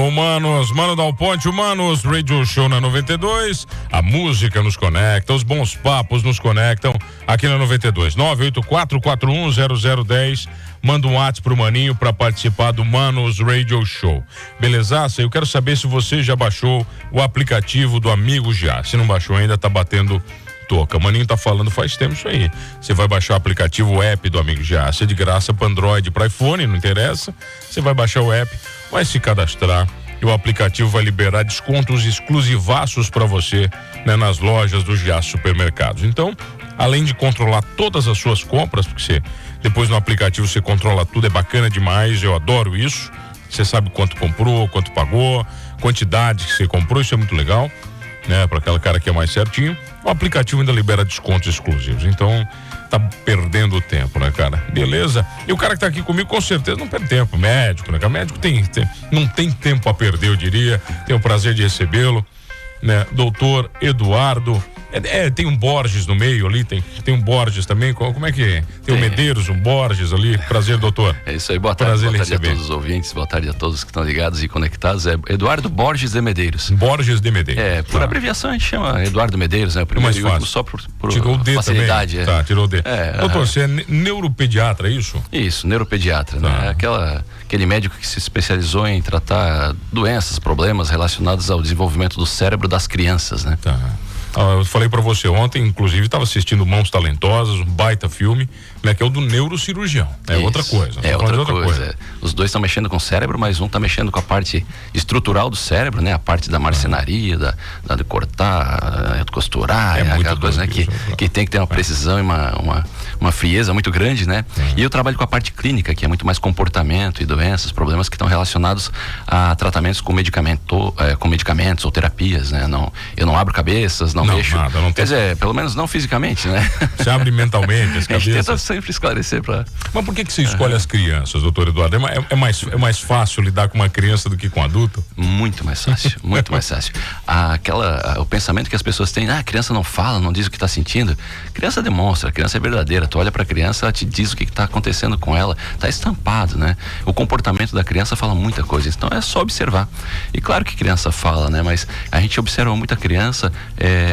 com Manos, Mano Dal Ponte, Manos, Radio Show na 92, a música nos conecta, os bons papos nos conectam aqui na 92, 984410010, manda um WhatsApp pro Maninho para participar do Manos Radio Show, belezaça? Eu quero saber se você já baixou o aplicativo do Amigo Já, se não baixou ainda, tá batendo toca. O Maninho tá falando faz tempo isso aí. Você vai baixar o aplicativo, o app do Amigo Já. Se é de graça para Android, para iPhone, não interessa. Você vai baixar o app, vai se cadastrar e o aplicativo vai liberar descontos exclusivaços para você, né, nas lojas do Já Supermercados. Então, além de controlar todas as suas compras, porque você, depois no aplicativo você controla tudo, é bacana demais, eu adoro isso. Você sabe quanto comprou, quanto pagou, quantidade que você comprou, isso é muito legal, né, para aquela cara que é mais certinho. O aplicativo ainda libera descontos exclusivos, então tá perdendo tempo, né, cara? Beleza? E o cara que tá aqui comigo com certeza não perde tempo, médico, né? Médico não tem tempo a perder, eu diria. Tenho o prazer de recebê-lo, né? Doutor Eduardo. Tem um Borges no meio ali, tem um Borges também, como é que é? Tem o Medeiros, um Borges ali, prazer, doutor. É isso aí, boa tarde a todos os ouvintes, boa tarde a todos que estão ligados e conectados, é Eduardo Borges de Medeiros. Borges de Medeiros. Por abreviação a gente chama Eduardo Medeiros, né? O primeiro e último, só por tirou o D facilidade. Também? Tá, tirou o D. Doutor, você é neuropediatra, é isso? Isso, neuropediatra, né? Aquele médico que se especializou em tratar doenças, problemas relacionados ao desenvolvimento do cérebro das crianças, né? Tá. Eu falei pra você ontem, inclusive estava assistindo Mãos Talentosas, um baita filme, né, que é o do neurocirurgião. É outra coisa. É outra coisa. Os dois estão mexendo com o cérebro, mas um está mexendo com a parte estrutural do cérebro, né? A parte da marcenaria, de cortar, de costurar, aquela coisa, né? Que tem que ter uma precisão e uma frieza muito grande, né? E eu trabalho com a parte clínica, que é muito mais comportamento e doenças, problemas que estão relacionados a tratamentos com medicamentos ou terapias, né? Eu não abro cabeças, não mexo. Nada, não tem... Quer dizer, pelo menos não fisicamente, né? Você abre mentalmente as cabeças. A gente tenta sempre esclarecer para... Mas por que você escolhe as crianças, doutor Eduardo? É mais fácil lidar com uma criança do que com um adulto? Muito mais fácil, muito mais fácil. O pensamento que as pessoas têm, a criança não fala, não diz o que está sentindo. A criança demonstra, a criança é verdadeira. Tu olha para a criança, ela te diz o que está acontecendo com ela. Está estampado, né? O comportamento da criança fala muita coisa, então é só observar. E claro que criança fala, né? Mas a gente observa muita criança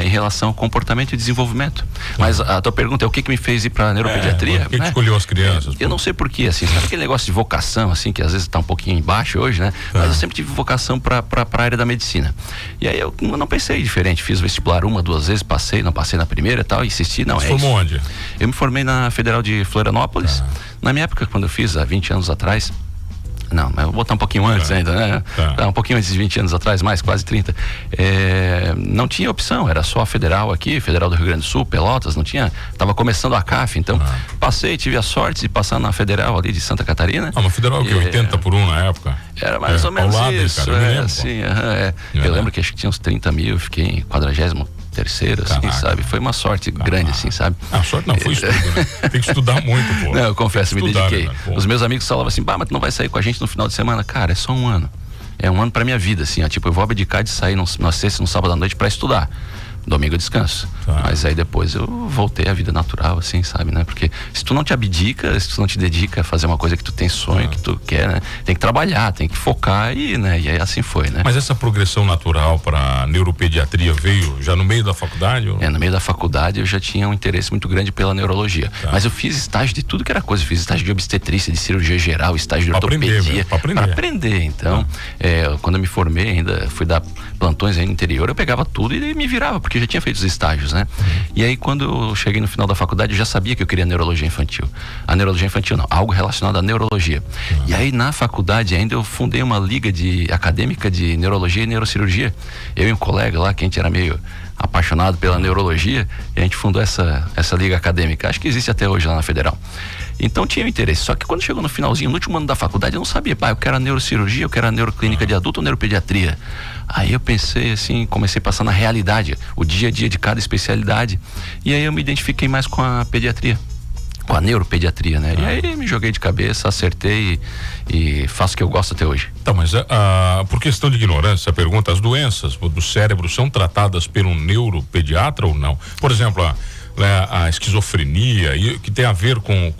em relação ao comportamento e desenvolvimento. Mas a tua pergunta é o que me fez ir para neuropediatria? Por que escolheu as crianças? Eu não sei porquê, assim, sabe aquele negócio de vocação, assim, que às vezes tá um pouquinho embaixo hoje, né? Mas eu sempre tive vocação para a área da medicina. E aí eu não pensei diferente, fiz vestibular 1, 2 vezes, não passei na primeira e tal, insisti, não. Você formou onde? Eu me formei na Federal de Florianópolis. Na minha época, quando eu fiz, há 20 anos atrás, não, mas eu vou botar um pouquinho antes ainda, né? Um pouquinho antes de 20 anos atrás, mais, quase 30. Não tinha opção, era só a Federal aqui, Federal do Rio Grande do Sul, Pelotas, não tinha, tava começando a CAF, então passei, tive a sorte de passar na Federal ali de Santa Catarina. Mas Federal que 80 por 1 na época? Era mais ou menos lado, isso, cara, eu lembro que acho que tinha uns 30 mil, fiquei em 43º, assim, sabe? Foi uma sorte grande, assim, sabe? Sorte não, foi estudo, né? Tem que estudar muito, pô. Não, eu confesso, me dediquei. Os meus amigos falavam assim, mas tu não vai sair com a gente no final de semana? Cara, é só um ano. É um ano pra minha vida, assim, tipo, eu vou abdicar de sair na sexta, no sábado à noite pra estudar. Domingo eu descanso. Mas aí depois eu voltei à vida natural, assim, sabe, né? Porque se tu não te abdica, se tu não te dedica a fazer uma coisa que tu tem sonho, que tu quer, né? Tem que trabalhar, tem que focar e, né? E aí assim foi, né? Mas essa progressão natural para neuropediatria veio já no meio da faculdade? Ou... no meio da faculdade eu já tinha um interesse muito grande pela neurologia. Mas eu fiz estágio de tudo que era coisa. Eu fiz estágio de obstetrícia, de cirurgia geral, estágio de ortopedia. Para aprender. Então, quando eu me formei, ainda fui dar plantões aí no interior, eu pegava tudo e me virava, porque eu já tinha feito os estágios, né? E aí quando eu cheguei no final da faculdade, eu já sabia que eu queria neurologia infantil. A neurologia infantil não, algo relacionado à neurologia. E aí na faculdade ainda eu fundei uma liga acadêmica de neurologia e neurocirurgia. Eu e um colega lá, que a gente era meio apaixonado pela neurologia, e a gente fundou essa liga acadêmica. Acho que existe até hoje lá na Federal. Então tinha interesse, só que quando chegou no finalzinho, no último ano da faculdade, eu não sabia, eu quero a neurocirurgia, eu quero a neuroclínica de adulto ou neuropediatria. Aí eu pensei assim, comecei a passar na realidade, o dia a dia de cada especialidade, e aí eu me identifiquei mais com a pediatria, com a neuropediatria, né? E aí me joguei de cabeça, acertei e faço o que eu gosto até hoje. Tá, mas por questão de ignorância, a pergunta, as doenças do cérebro são tratadas por um neuropediatra ou não? Por exemplo, né, a esquizofrenia, e que tem a ver com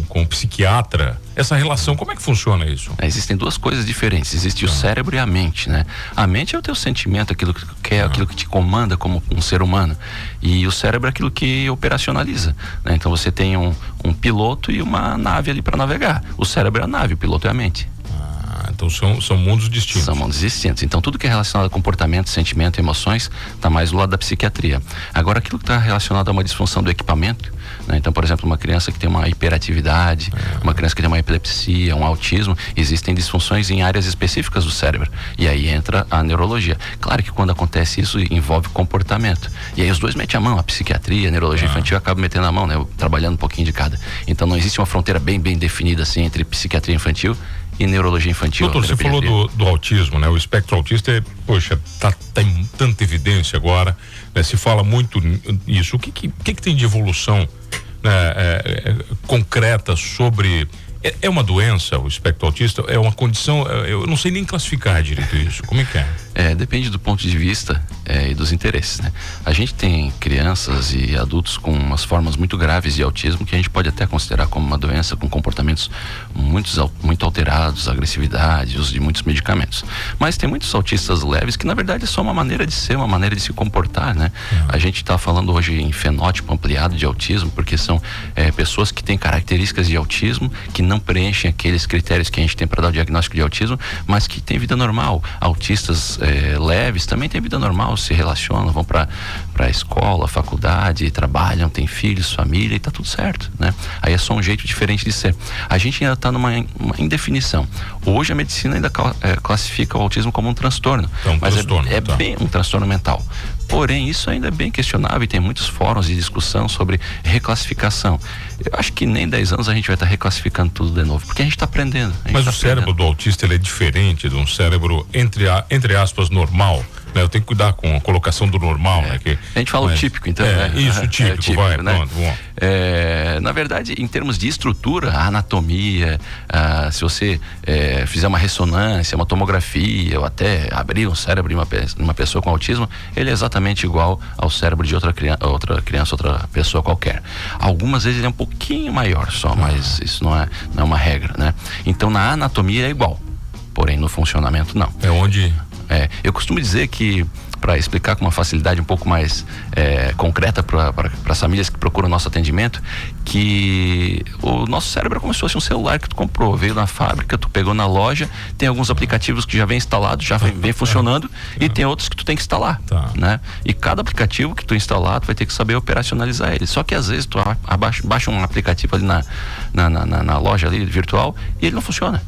o psiquiatra, essa relação, como é que funciona isso? Existem duas coisas diferentes, existe o cérebro e a mente, né? A mente é o teu sentimento, aquilo que tu quer, aquilo que te comanda como um ser humano, e o cérebro é aquilo que operacionaliza, né? Então você tem um piloto e uma nave ali para navegar. O cérebro é a nave, o piloto é a mente. Então são mundos distintos. São mundos distintos. Então tudo que é relacionado a comportamento, sentimento, emoções está mais do lado da psiquiatria. Agora aquilo que está relacionado a uma disfunção do equipamento, né? Então, por exemplo, uma criança que tem uma hiperatividade, uma criança que tem uma epilepsia, um autismo, existem disfunções em áreas específicas do cérebro. E aí entra a neurologia. Claro que quando acontece isso envolve comportamento. E aí os dois metem a mão, a psiquiatria, a neurologia infantil acaba metendo a mão, né? Trabalhando um pouquinho de cada. Então não existe uma fronteira bem definida assim entre psiquiatria infantil e neurologia infantil. Doutor, você falou do autismo, né? O espectro autista tá em tanta evidência agora, né? Se fala muito isso. O que tem de evolução, né, concreta sobre... É uma doença, o espectro autista? É uma condição? Eu não sei nem classificar direito isso. Como é que é? Depende do ponto de vista e dos interesses, né? A gente tem crianças e adultos com umas formas muito graves de autismo que a gente pode até considerar como uma doença, com comportamentos muito alterados, agressividade, uso de muitos medicamentos. Mas tem muitos autistas leves que na verdade é só uma maneira de ser, uma maneira de se comportar, né? A gente está falando hoje em fenótipo ampliado de autismo, porque são pessoas que têm características de autismo que não preenchem aqueles critérios que a gente tem para dar o diagnóstico de autismo, mas que têm vida normal. Autistas leves também têm vida normal, se relacionam, vão para a escola, faculdade, trabalham, têm filhos, família e tá tudo certo, né? Aí é só um jeito diferente de ser. A gente ainda está numa indefinição. Hoje a medicina ainda classifica o autismo como um transtorno, mas é bem um transtorno mental. Porém, isso ainda é bem questionável e tem muitos fóruns de discussão sobre reclassificação. Eu acho que nem 10 anos a gente vai estar reclassificando tudo de novo, porque a gente está aprendendo. Mas o cérebro do autista, ele é diferente de um cérebro, entre aspas, normal, né? Eu tenho que cuidar com a colocação do normal, né? A gente fala o típico, então, né? Isso, típico, vai, né? Pronto, bom. Na verdade, em termos de estrutura, a anatomia, se você fizer uma ressonância, uma tomografia, ou até abrir um cérebro de uma pessoa com autismo, ele é exatamente igual ao cérebro de outra criança, outra pessoa qualquer. Algumas vezes ele é um pouquinho maior só, mas isso não é uma regra, né? Então, na anatomia é igual, porém no funcionamento não. Eu costumo dizer que, para explicar com uma facilidade um pouco mais concreta para as famílias que procuram nosso atendimento, que o nosso cérebro é como se fosse um celular que tu comprou, veio na fábrica, tu pegou na loja, tem alguns aplicativos que já vem instalado, já vem funcionando, e tem outros que tu tem que instalar, né? E cada aplicativo que tu instalar, tu vai ter que saber operacionalizar ele. Só que às vezes tu baixa um aplicativo ali na loja ali virtual e ele não funciona.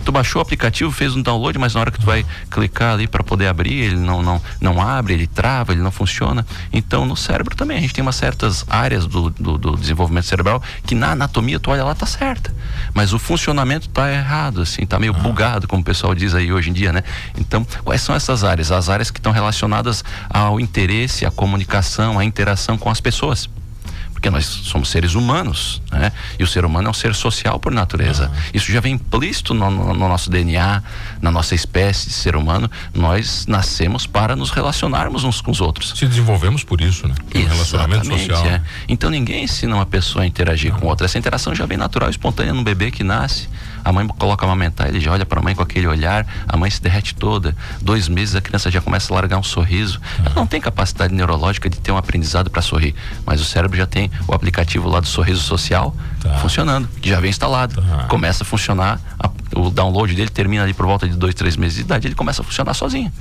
Tu baixou o aplicativo, fez um download, mas na hora que tu vai clicar ali para poder abrir, ele não abre, ele trava, ele não funciona. Então, no cérebro também, a gente tem umas certas áreas do desenvolvimento cerebral que na anatomia tu olha lá, tá certa, mas o funcionamento tá errado, assim, tá meio bugado, como o pessoal diz aí hoje em dia, né? Então, quais são essas áreas? As áreas que estão relacionadas ao interesse, à comunicação, à interação com as pessoas. Porque nós somos seres humanos, né? E o ser humano é um ser social por natureza. Isso já vem implícito no nosso DNA, na nossa espécie de ser humano. Nós nascemos para nos relacionarmos uns com os outros. Se desenvolvemos por isso, né? Um relacionamento social. Então ninguém ensina uma pessoa a interagir com outra. Essa interação já vem natural, espontânea no bebê que nasce. A mãe coloca a amamentar, ele já olha para a mãe com aquele olhar, a mãe se derrete toda. 2 meses a criança já começa a largar um sorriso. Ela não tem capacidade neurológica de ter um aprendizado para sorrir, mas o cérebro já tem o aplicativo lá do sorriso social funcionando, que já vem instalado. Começa a funcionar, o download dele termina ali por volta de 2, 3 meses de idade, ele começa a funcionar sozinho.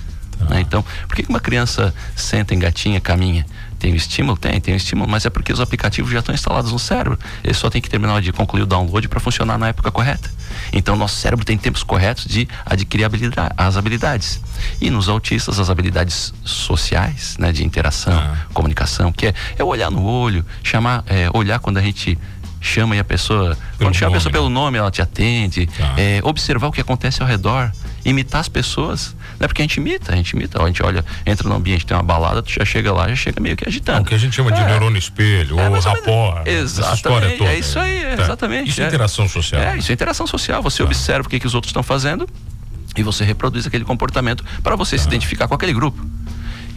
Né? Então, por que uma criança senta, engatinha, caminha? Tem o estímulo? Tem o estímulo, mas é porque os aplicativos já estão instalados no cérebro. Ele só tem que terminar de concluir o download para funcionar na época correta. Então, nosso cérebro tem tempos corretos de adquirir as habilidades. E nos autistas, as habilidades sociais, né, de interação, comunicação, que é olhar no olho, olhar quando a gente chama e a pessoa, quando chama a pessoa pelo nome, ela te atende, observar o que acontece ao redor, imitar as pessoas, não é porque a gente imita, a gente olha, entra no ambiente, tem uma balada, tu já chega lá, já chega meio que agitando. O que a gente chama de neurônio espelho, ou rapó, essa história toda. É isso aí, exatamente. Isso é interação social. Isso é interação social, você observa o que os outros estão fazendo e você reproduz aquele comportamento para você se identificar com aquele grupo.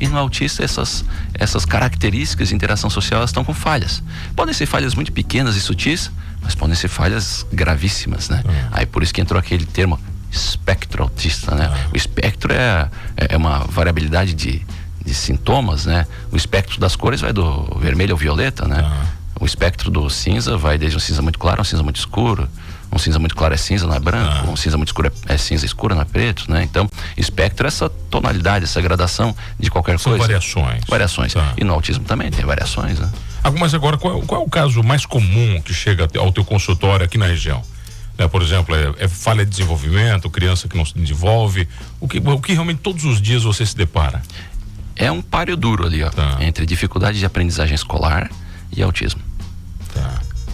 E no autista, essas características de interação social, elas estão com falhas. Podem ser falhas muito pequenas e sutis, mas podem ser falhas gravíssimas, né? Aí por isso que entrou aquele termo espectro autista, né? O espectro é uma variabilidade de sintomas, né? O espectro das cores vai do vermelho ao violeta, né? O espectro do cinza vai desde um cinza muito claro a um cinza muito escuro. Um cinza muito claro é cinza, não é branco. Um cinza muito escuro é cinza escuro, não é preto, né? Então, espectro é essa tonalidade, essa gradação de qualquer coisa. Variações. E no autismo também tem variações, né? Mas agora, qual é o caso mais comum que chega ao teu consultório aqui na região? Por exemplo, é falha de desenvolvimento, criança que não se desenvolve? O que realmente todos os dias você se depara? É um páreo duro ali, ó, entre dificuldade de aprendizagem escolar e autismo.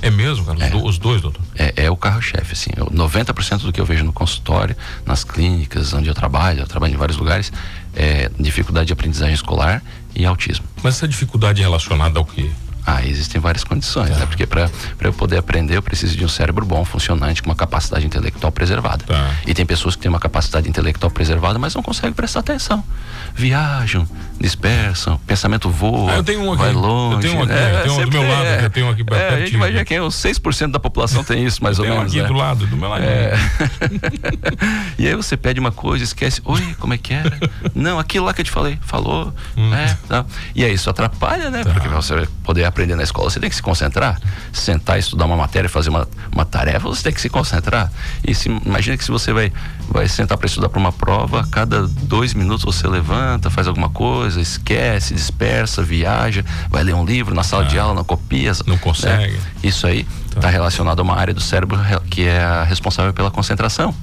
É mesmo, cara? Os dois, doutor? É o carro-chefe, assim. 90% do que eu vejo no consultório, nas clínicas onde eu trabalho em vários lugares, é dificuldade de aprendizagem escolar e autismo. Mas essa dificuldade é relacionada ao quê? Existem várias condições, né? Porque para eu poder aprender, eu preciso de um cérebro bom, funcionante, com uma capacidade intelectual preservada. E tem pessoas que têm uma capacidade intelectual preservada, mas não conseguem prestar atenção. Viajam, dispersam, pensamento voa, vai longe. Eu tenho um aqui, tem um do meu lado, eu tenho um aqui pertinho. A gente vai ver quem é, os 6% da população tem isso, mais ou menos. Tem um aqui do lado, do meu lado. E aí você pede uma coisa, esquece, oi, como é que era? Não, aquilo lá que eu te falei, falou, tá. E aí isso atrapalha, né? Porque você vai poder aprender na escola, você tem que se concentrar, sentar e estudar uma matéria, fazer uma tarefa, você tem que se concentrar. E imagina que se você vai sentar para estudar para uma prova, a cada 2 minutos você levanta, faz alguma coisa, esquece, dispersa, viaja, vai ler um livro na sala de aula, não copia, não consegue. Né? Isso aí está relacionado a uma área do cérebro que é a responsável pela concentração.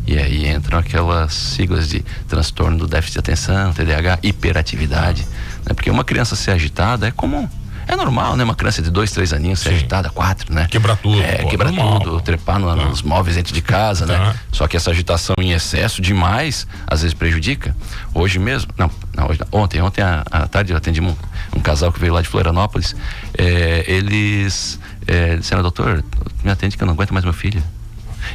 E aí entram aquelas siglas de transtorno do déficit de atenção, TDAH, hiperatividade, né? Porque uma criança ser agitada é comum. É normal, né? Uma criança de 2, 3 aninhos ser agitada, 4, né? Quebrar tudo. Quebrar tudo, trepar nos móveis dentro de casa, né? Só que essa agitação em excesso demais, às vezes prejudica. Hoje mesmo, ontem à tarde eu atendi um casal que veio lá de Florianópolis. Eles disseram, doutor, me atende que eu não aguento mais meu filho.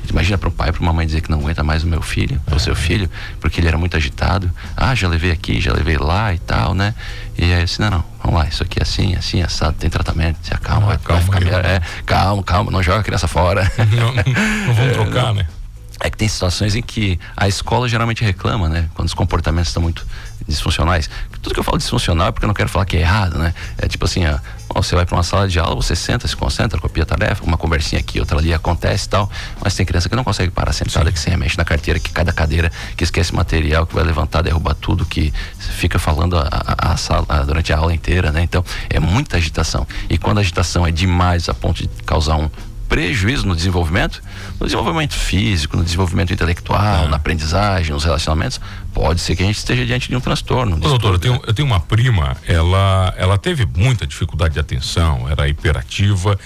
Imagina para um pai, para uma mãe dizer que não aguenta mais o meu filho, o seu filho, porque ele era muito agitado. Já levei aqui, já levei lá e tal, né? E aí eu disse, não, vamos lá, isso aqui é assim, assado, tem tratamento, se acalma, vai ficar melhor. Calma, não joga a criança fora. Não vamos trocar, né? É que tem situações em que a escola geralmente reclama, né? Quando os comportamentos estão muito disfuncionais. Tudo que eu falo disfuncional é porque eu não quero falar que é errado, né? É tipo assim, você vai para uma sala de aula, você senta, se concentra, copia a tarefa, uma conversinha aqui, outra ali acontece e tal, mas tem criança que não consegue parar sentada, que se remexe na carteira, que cada cadeira, que esquece material, que vai levantar, derrubar tudo, que fica falando a sala durante a aula inteira, né? Então, é muita agitação. E quando a agitação é demais a ponto de causar um prejuízo no desenvolvimento físico, no desenvolvimento intelectual, na aprendizagem, nos relacionamentos, pode ser que a gente esteja diante de um transtorno. Doutor, eu tenho uma prima, ela teve muita dificuldade de atenção, era hiperativa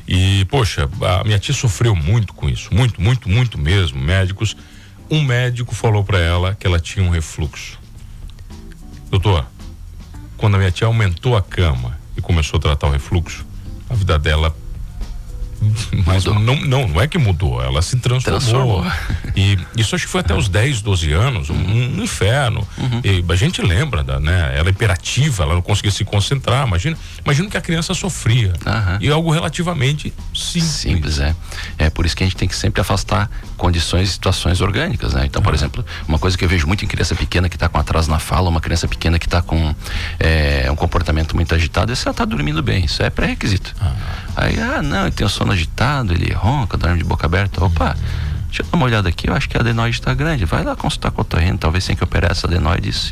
e, poxa, a minha tia sofreu muito com isso, muito mesmo. Um médico falou para ela que ela tinha um refluxo. Doutor, quando a minha tia aumentou a cama e começou a tratar o refluxo, a vida dela não é que mudou, ela se transformou. E isso acho que foi até os 10, 12 anos, um inferno. E a gente lembra né? Ela é hiperativa, ela não conseguia se concentrar. Imagina que a criança sofria. E algo relativamente simples. É por isso que a gente tem que sempre afastar condições e situações orgânicas, né? Então, por exemplo, uma coisa que eu vejo muito em criança pequena que está com atraso na fala, uma criança pequena que está com um comportamento muito agitado, é se ela está dormindo bem, isso é pré-requisito. Aí, não, ele tem o sono agitado, ele ronca, dorme de boca aberta. Opa, deixa eu dar uma olhada aqui, eu acho que a adenoide está grande. Vai lá consultar com o otorrino, talvez sem que operar essa adenoide, isso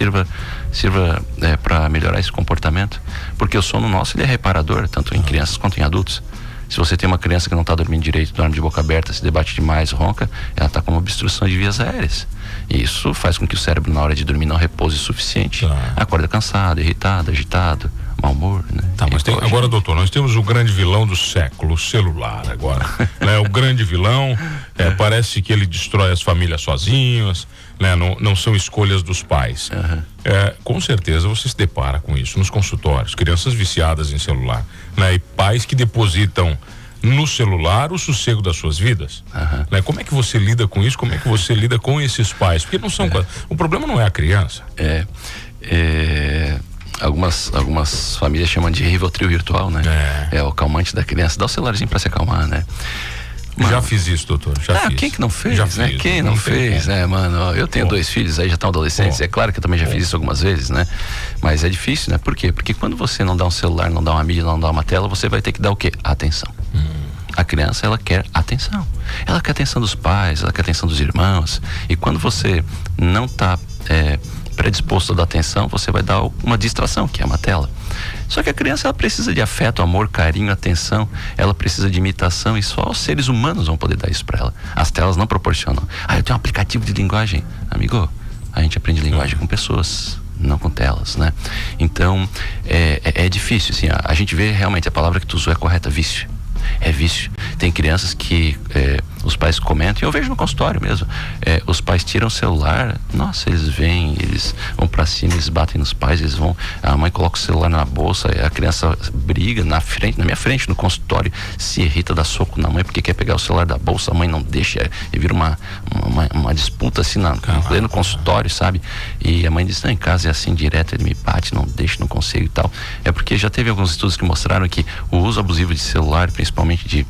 sirva para melhorar esse comportamento. Porque o sono nosso ele é reparador, tanto em crianças quanto em adultos. Se você tem uma criança que não está dormindo direito, dorme de boca aberta, se debate demais, ronca, ela está com uma obstrução de vias aéreas. E isso faz com que o cérebro, na hora de dormir, não repouse o suficiente. Acorda cansado, irritado, agitado, mau humor, né? Mas agora, doutor, nós temos o grande vilão do século, o celular agora. Né? O grande vilão, parece que ele destrói as famílias sozinhos, né? Não são escolhas dos pais. Com certeza você se depara com isso nos consultórios, crianças viciadas em celular, né? E pais que depositam no celular o sossego das suas vidas. Né? Como é que você lida com isso? Como é que você lida com esses pais? Porque não são... O problema não é a criança. Algumas famílias chamam de Rivotril virtual, né? É o calmante da criança. Dá o celularzinho pra se acalmar, né? Mano, já fiz isso, doutor. Já fiz. Quem que não fez, já né? Fiz, quem não fez, né, mano? Eu tenho 2 filhos, aí já estão adolescentes. É claro que eu também já fiz isso algumas vezes, né? Mas é difícil, né? Por quê? Porque quando você não dá um celular, não dá uma mídia, não dá uma tela, você vai ter que dar o quê? Atenção. A criança, ela quer atenção. Ela quer atenção dos pais, ela quer atenção dos irmãos. E quando você não está predisposto a dar atenção, você vai dar uma distração, que é uma tela. Só que a criança, ela precisa de afeto, amor, carinho, atenção. Ela precisa de imitação, e só os seres humanos vão poder dar isso para ela. As telas não proporcionam. Eu tenho um aplicativo de linguagem. Amigo, a gente aprende linguagem com pessoas, não com telas, né? Então, é difícil, assim. A gente vê realmente, a palavra que tu usou é correta, vício. É vício. Tem crianças que os pais comentam, e eu vejo no consultório mesmo, os pais tiram o celular, nossa, eles vêm, eles vão pra cima, eles batem nos pais, a mãe coloca o celular na bolsa, a criança briga na minha frente, no consultório, se irrita, dá soco na mãe porque quer pegar o celular da bolsa, a mãe não deixa, e vira uma disputa assim no pleno consultório, sabe? E a mãe diz, não, em casa é assim direto, ele me bate, não deixa, não consigo e tal. É porque já teve alguns estudos que mostraram que o uso abusivo de celular, principalmente de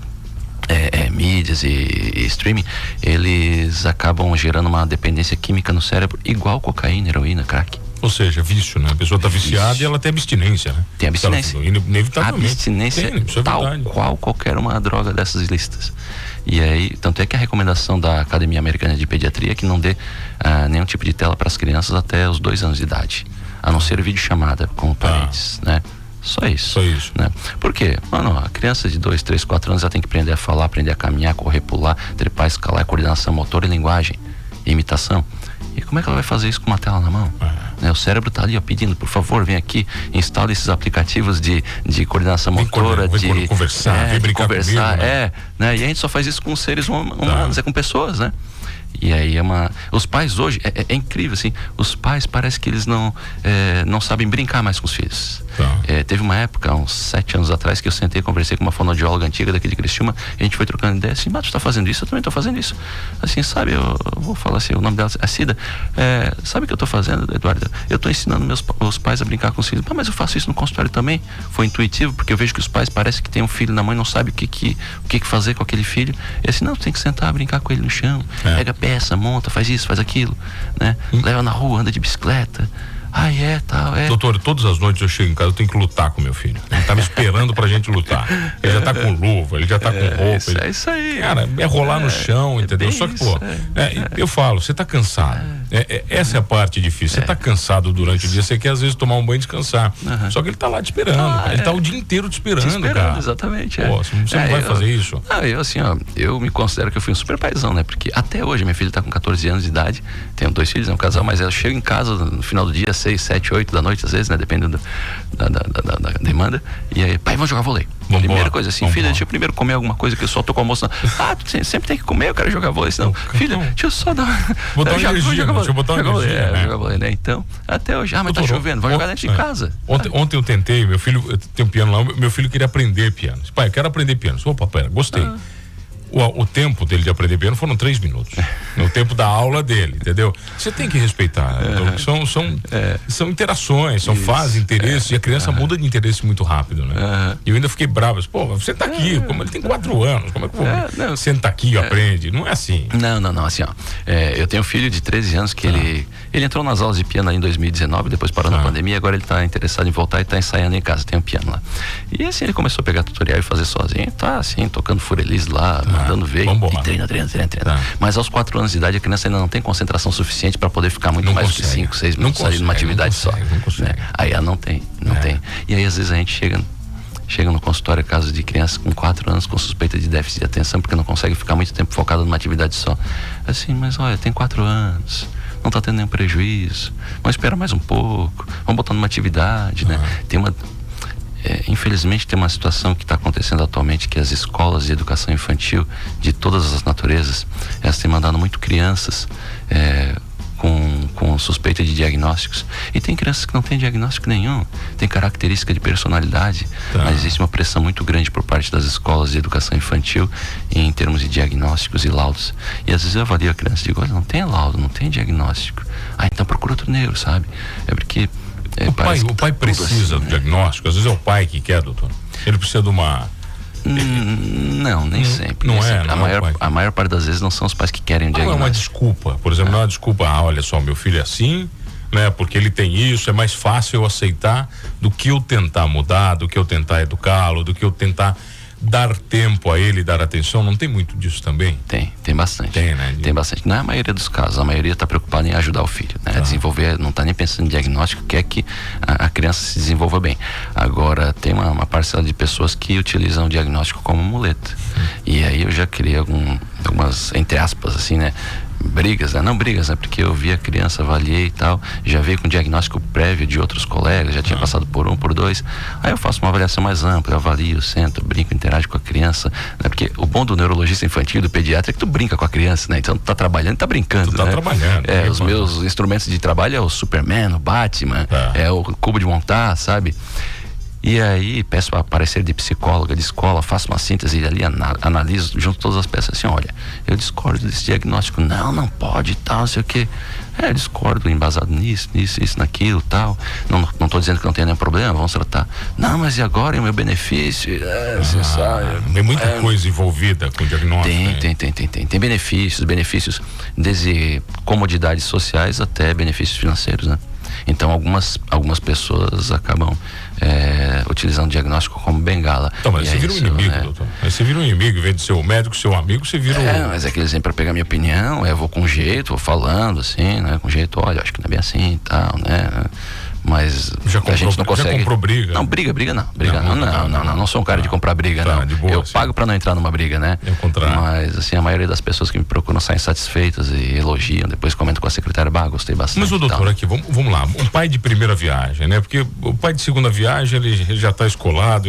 mídias e streaming, eles acabam gerando uma dependência química no cérebro, igual cocaína, heroína, crack. Ou seja, vício, né? A pessoa está viciada e ela tem abstinência, né? Tem abstinência. Inevitavelmente. Abstinência tal qual qualquer uma droga dessas ilícitas. E aí, tanto é que a recomendação da Academia Americana de Pediatria é que não dê nenhum tipo de tela para as crianças até os 2 anos de idade, a não ser videochamada com parentes, né? Só isso. Né? Por quê? Mano, a criança de 2, 3, 4 anos já tem que aprender a falar, aprender a caminhar, correr, pular, trepar, escalar, coordenação motora e linguagem, e imitação. E como é que ela vai fazer isso com uma tela na mão? Né? O cérebro tá ali, pedindo, por favor, vem aqui, instale esses aplicativos de coordenação motora, vem conversar, vem brincar comigo, né? E a gente só faz isso com seres humanos, com pessoas, né? E aí os pais hoje, é incrível, assim, os pais parece que eles não sabem brincar mais com os filhos. Teve uma época, uns 7 anos atrás, que eu sentei e conversei com uma fonoaudióloga antiga daqui de Criciúma, e a gente foi trocando ideia, assim, mas tu tá fazendo isso? Eu também tô fazendo isso. Assim, sabe, eu vou falar assim, o nome dela é Cida, sabe o que eu tô fazendo, Eduardo? Eu tô ensinando os pais a brincar com os filhos. Mas eu faço isso no consultório também. Foi intuitivo, porque eu vejo que os pais parece que tem um filho na mãe, não sabe o que fazer com aquele filho. E assim, não, tu tem que sentar, brincar com ele no chão, pega peça, monta, faz isso, faz aquilo, né? Leva na rua, anda de bicicleta. Tal. Doutor, todas as noites eu chego em casa, eu tenho que lutar com meu filho. Ele tá me esperando pra gente lutar. Ele já tá com luva, ele já tá com roupa. É isso aí. Cara, rolar no chão, entendeu? Só que, eu falo, você tá cansado. Essa é a parte difícil. Você tá cansado durante o dia, você quer às vezes tomar um banho e descansar. Só que ele tá lá te esperando, ele tá o dia inteiro te esperando, cara. Exatamente. Você não vai fazer isso? Eu assim, eu me considero que eu fui um super paizão, né? Porque até hoje minha filha tá com 14 anos de idade, tenho 2 filhos, é um casal, mas ela chega em casa no final do dia, 6, 7, 8 da noite, às vezes, né? Dependendo da demanda. E aí, pai, vamos jogar vôlei. Primeira coisa assim, filha, deixa eu primeiro comer alguma coisa, que eu só tô com a moça. Tu sempre tem que comer, eu quero jogar vôlei. Não, filha, deixa eu só dar. Botar energia, deixa eu botar energia, né? Jogar vôlei, né? Então, até hoje, mas tá chovendo, vai jogar dentro de casa. Ontem eu tentei, meu filho tem um piano lá, meu filho queria aprender piano. Pai, eu quero aprender piano. Opa, pera, gostei. O tempo dele de aprender piano foram 3 minutos. O tempo da aula dele, entendeu? Você tem que respeitar. São interações, são fases, interesses, e a criança muda de interesse muito rápido, né? E eu ainda fiquei bravo. Você tá aqui, como ele tem 4 anos, como é que eu senta aqui e aprende? Não é assim. Não, assim, eu tenho um filho de 13 anos que ele entrou nas aulas de piano aí em 2019, depois parou na pandemia, agora ele tá interessado em voltar e tá ensaiando em casa, tem um piano lá. E assim, ele começou a pegar tutorial e fazer sozinho, tá assim, tocando Fureliz lá, mandando ver, e treina. Mas aos 4 anos de idade a criança ainda não tem concentração suficiente para poder ficar muito mais do que 5, 6 minutos ali numa atividade só. Né? Aí ela não tem. E aí às vezes a gente chega no consultório, casos de crianças com 4 anos com suspeita de déficit de atenção, porque não consegue ficar muito tempo focado numa atividade só. Assim, mas olha, tem 4 anos, não tá tendo nenhum prejuízo, vamos esperar mais um pouco, vamos botar numa atividade, né? Infelizmente tem uma situação que está acontecendo atualmente, que as escolas de educação infantil de todas as naturezas, elas têm mandado muito crianças com suspeita de diagnósticos, e tem crianças que não têm diagnóstico nenhum, tem característica de personalidade, mas existe uma pressão muito grande por parte das escolas de educação infantil em termos de diagnósticos e laudos, e às vezes eu avalio a criança e digo, olha, não tem laudo, não tem diagnóstico, então procura outro neuro, sabe? É porque O pai precisa do diagnóstico, às vezes é o pai que quer, doutor. Ele precisa de uma... Não, nem sempre. Não nem é, sempre. não A maior parte das vezes não são os pais que querem o diagnóstico. Não é uma desculpa, por exemplo, não é uma desculpa, olha só, meu filho é assim, né? Porque ele tem isso, é mais fácil eu aceitar do que eu tentar mudar, do que eu tentar educá-lo, do que eu tentar dar tempo a ele, dar atenção. Não tem muito disso também? Tem bastante. Tem, né? Tem bastante. Não é a maioria dos casos, a maioria está preocupada em ajudar o filho, né? Desenvolver, não está nem pensando em diagnóstico, quer que a criança se desenvolva bem. Agora, tem uma parcela de pessoas que utilizam o diagnóstico como muleta. E aí eu já criei algumas, entre aspas, assim, né? Brigas, né? Não brigas, né? Porque eu vi a criança, avaliei e tal, já veio com diagnóstico prévio de outros colegas, já tinha passado por 1, por 2. Aí eu faço uma avaliação mais ampla, eu avalio, sento, brinco, interajo com a criança, né? Porque o bom do neurologista infantil, do pediatra, é que tu brinca com a criança, né? Então tu tá trabalhando e tá brincando, tu tá né? trabalhando. Os meus instrumentos de trabalho é o Superman, o Batman, é o cubo de montar, sabe? E aí peço para parecer de psicóloga de escola, faço uma síntese ali, analiso junto todas as peças assim, olha, eu discordo desse diagnóstico, não pode e tal, não sei o que. Eu discordo, embasado nisso, naquilo, tal. Não tô dizendo que não tem nenhum problema, vamos tratar. Não, mas e agora, e o meu benefício? Você sabe. Tem muita coisa envolvida com o diagnóstico. Tem benefícios desde comodidades sociais até benefícios financeiros, né? Então algumas pessoas acabam utilizando o diagnóstico como bengala. Então, mas você vira um inimigo, doutor. Mas você vira um inimigo, em vez de ser o médico, seu amigo, você vira mas é que eles vêm pra pegar minha opinião, eu vou com jeito, vou falando assim, né? Com jeito, olha, acho que não é bem assim e tal, né? Mas a gente não consegue. Já comprou briga? Não, briga não. Não sou um cara de comprar briga, não. De boa, eu pago pra não entrar numa briga, né? Mas, assim, a maioria das pessoas que me procuram saem satisfeitas e elogiam, depois comentam com a secretária, gostei bastante. Mas o doutor aqui, vamos lá, um pai de primeira viagem, né? Porque o pai de segunda viagem, ele já tá escolado,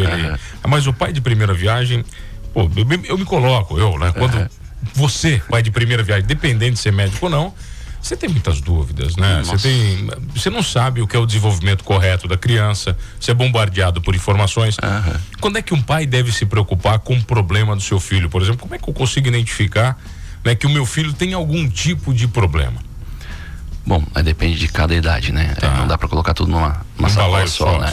mas o pai de primeira viagem, pô, eu me coloco, né? Quando você, pai de primeira viagem, dependente de ser médico ou não, você tem muitas dúvidas, né? Você não sabe o que é o desenvolvimento correto da criança, você é bombardeado por informações. Quando é que um pai deve se preocupar com o problema do seu filho? Por exemplo, como é que eu consigo identificar, né, que o meu filho tem algum tipo de problema? Bom, depende de cada idade, né? Não dá para colocar tudo numa sacola só, né?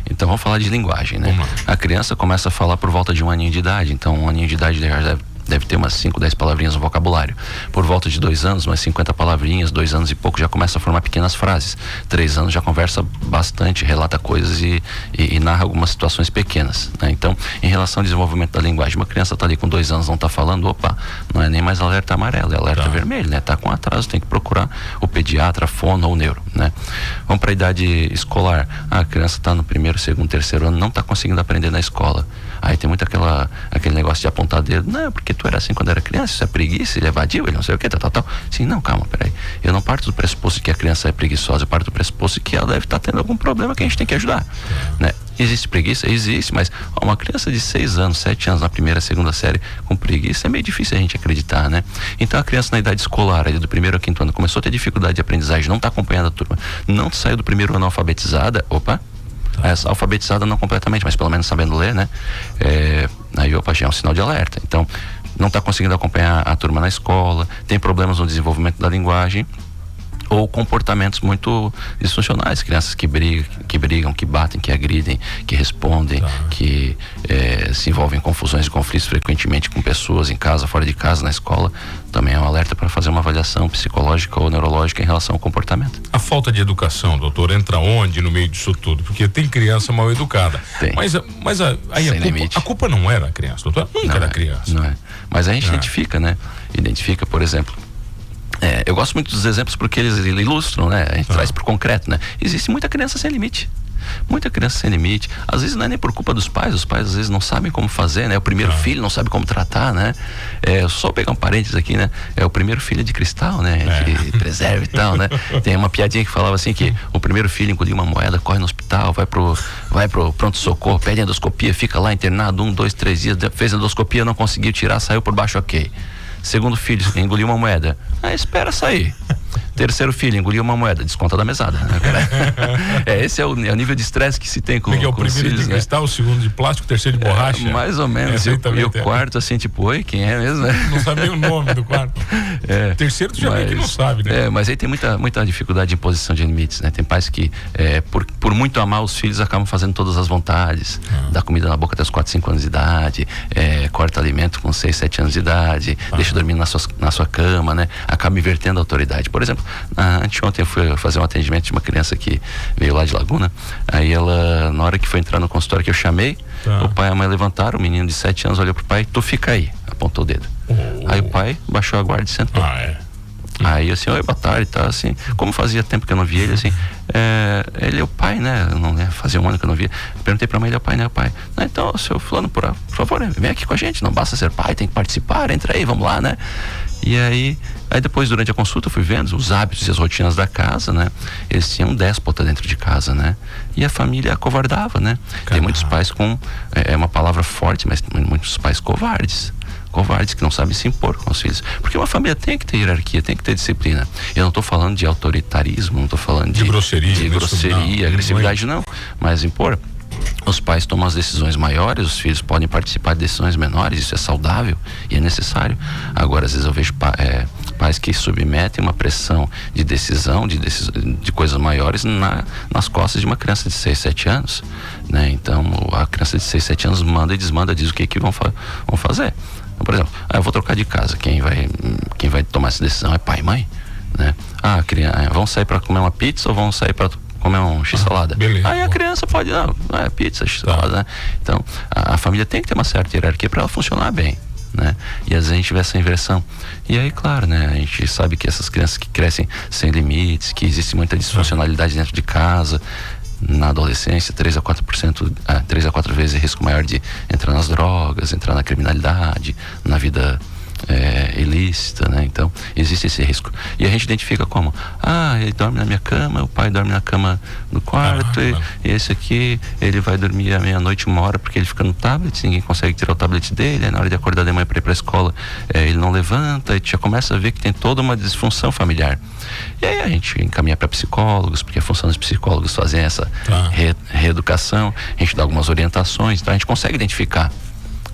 Então vamos falar de linguagem, né? A criança começa a falar por volta de 1 aninho de idade, então 1 aninho de idade já deve ter umas 5, 10 palavrinhas no vocabulário. Por volta de 2 anos, umas 50 palavrinhas, 2 anos e pouco já começa a formar pequenas frases. 3 anos já conversa bastante, relata coisas e narra algumas situações pequenas, né? Então, em relação ao desenvolvimento da linguagem, uma criança tá ali com 2 anos, não tá falando, opa, não é nem mais alerta amarelo, é alerta vermelho, né? Tá com atraso, tem que procurar o pediatra, fono ou neuro, né? Vamos para a idade escolar. A criança tá no 1º, 2º, 3º ano, não tá conseguindo aprender na escola. Aí tem muito aquele negócio de apontar dedo, não, porque tu era assim quando era criança, isso é preguiça, ele é vadio, ele não sei o que, tal. Sim, não, calma, peraí. Eu não parto do pressuposto que a criança é preguiçosa, eu parto do pressuposto que ela deve estar tendo algum problema que a gente tem que ajudar, né? Existe preguiça? Existe, mas uma criança de 6 anos, 7 anos na 1ª, 2ª série com preguiça é meio difícil a gente acreditar, né? Então a criança na idade escolar, ali do 1º ao 5º ano, começou a ter dificuldade de aprendizagem, não está acompanhando a turma, não saiu do 1º ano alfabetizada, alfabetizada não completamente, mas pelo menos sabendo ler, né? Aí já é um sinal de alerta. Então, não está conseguindo acompanhar a turma na escola, tem problemas no desenvolvimento da linguagem ou comportamentos muito disfuncionais, crianças que brigam, que batem, que agridem, que respondem, que se envolvem em confusões e conflitos frequentemente com pessoas em casa, fora de casa, na escola. Também é um alerta para fazer uma avaliação psicológica ou neurológica em relação ao comportamento. A falta de educação, doutor, entra onde no meio disso tudo? Porque tem criança mal educada. Tem. Mas aí a culpa não era a criança, doutor? Nunca era criança. Não é. Mas a gente identifica, né? Identifica, por exemplo, eu gosto muito dos exemplos porque eles ilustram, né? A gente traz pro concreto, né? Existe muita criança sem limite. Muita criança sem limite. Às vezes não é nem por culpa dos pais. Os pais às vezes não sabem como fazer, né? O primeiro filho não sabe como tratar, né? Só pegar um parênteses aqui, né? O primeiro filho é de cristal, né? Que preserva e tal, né? Tem uma piadinha que falava assim que o primeiro filho engoliu uma moeda, corre no hospital, vai pro pronto-socorro, pede endoscopia, fica lá internado 1, 2, 3 dias, fez endoscopia, não conseguiu tirar, saiu por baixo, ok. Segundo filho, engoliu uma moeda. Espera sair. Terceiro filho, engoliu uma moeda, desconta da mesada, né, cara? Esse é o nível de estresse que se tem com o primeiro filhos, de cristal, né? O segundo de plástico, o terceiro de borracha. Mais ou menos. E o quarto, assim, tipo, oi, quem é mesmo, né? Não sabe nem o nome do quarto. O terceiro tu já vê que não sabe, né? Mas aí tem muita dificuldade de imposição de limites, né? Tem pais que, por muito amar os filhos, acabam fazendo todas as vontades, dá comida na boca até os 4, 5 anos de idade, corta alimento com 6, 7 anos de idade, deixa dormir na sua cama, né? Acaba invertendo a autoridade. Por exemplo, anteontem eu fui fazer um atendimento de uma criança que veio lá de Laguna, aí ela, na hora que foi entrar no consultório que eu chamei, o pai e a mãe levantaram, o menino de 7 anos olhou pro pai, tu fica aí, apontou o dedo. Aí o pai baixou a guarda e sentou. Aí assim, oi, boa tarde, tá, assim, como fazia tempo que eu não via ele, assim, ele é o pai, né, fazia um ano que eu não via, perguntei pra mãe, ele é o pai, né, o pai, então, seu fulano, por favor, vem aqui com a gente, não basta ser pai, tem que participar, entra aí, vamos lá, né, e aí depois, durante a consulta, eu fui vendo os hábitos e as rotinas da casa, né, eles tinham um déspota dentro de casa, né, e a família acovardava, né, tem muitos pais com, uma palavra forte, mas muitos pais covardes que não sabem se impor com os filhos, porque uma família tem que ter hierarquia, tem que ter disciplina. Eu não estou falando de autoritarismo, não estou falando de grosseria, agressividade, não, mas impor. Os pais tomam as decisões maiores, os filhos podem participar de decisões menores, isso é saudável e é necessário. Agora, às vezes eu vejo pais que submetem uma pressão de decisão, de coisas maiores nas costas de uma criança de 6, 7 anos, né? Então, a criança de 6, 7 anos manda e desmanda, diz o que vão fazer. Por exemplo, eu vou trocar de casa, quem vai tomar essa decisão é pai e mãe, né? Vão sair para comer uma pizza ou vão sair para comer um x-salada? Aí a criança pode, pizza, x-salada, né? Então, a família tem que ter uma certa hierarquia para ela funcionar bem, né? E às vezes a gente vê essa inversão. E aí, claro, né? A gente sabe que essas crianças que crescem sem limites, que existe muita disfuncionalidade dentro de casa, na adolescência, 3 a 4 vezes risco maior de entrar nas drogas, entrar na criminalidade, na vida ilícita, né? Então, existe esse risco. E a gente identifica como, ele dorme na minha cama, o pai dorme na cama do quarto, e esse aqui, ele vai dormir à meia-noite, 1 hora, porque ele fica no tablet, ninguém consegue tirar o tablet dele, aí na hora de acordar de manhã para ir para a escola, ele não levanta, e já começa a ver que tem toda uma disfunção familiar. E aí a gente encaminha para psicólogos, porque a função dos psicólogos fazer essa reeducação, a gente dá algumas orientações, então a gente consegue identificar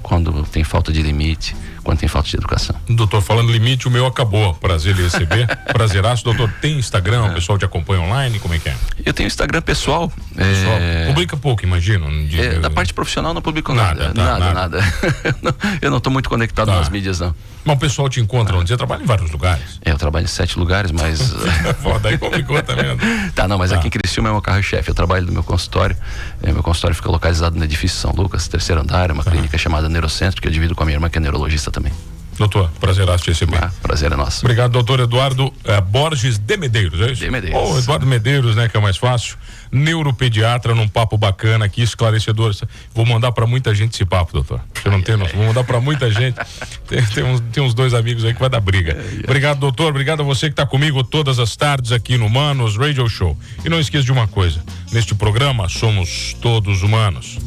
quando tem falta de limite, quando tem falta de educação. Doutor, falando limite, o meu acabou. Prazer lhe receber. Prazeraço. Doutor, tem Instagram? O pessoal te acompanha online? Como é que é? Eu tenho Instagram pessoal. Publica pouco, imagino. Da parte profissional não publico nada. Nada. Eu não estou muito conectado nas mídias, não. Mas o pessoal te encontra onde? Você trabalha em vários lugares? Eu trabalho em 7 lugares, mas... Daí complicou também. Mas aqui em Criciúma é meu carro-chefe. Eu trabalho no meu consultório. Meu consultório fica localizado no edifício São Lucas, 3º andar. É uma clínica chamada Neurocentro, que eu divido com a minha irmã, que é neurologista também. Doutor, prazeraço te receber. Prazer é nosso. Obrigado, doutor Eduardo Borges de Medeiros, é isso? De Medeiros. Eduardo Medeiros, né, que é o mais fácil. Neuropediatra, num papo bacana aqui, esclarecedor. Vou mandar pra muita gente esse papo, doutor. Você não tem noção. Vou mandar pra muita gente. Tem uns 2 amigos aí que vai dar briga. Obrigado, doutor. Obrigado a você que tá comigo todas as tardes aqui no Humanos Radio Show. E não esqueça de uma coisa: neste programa somos todos humanos.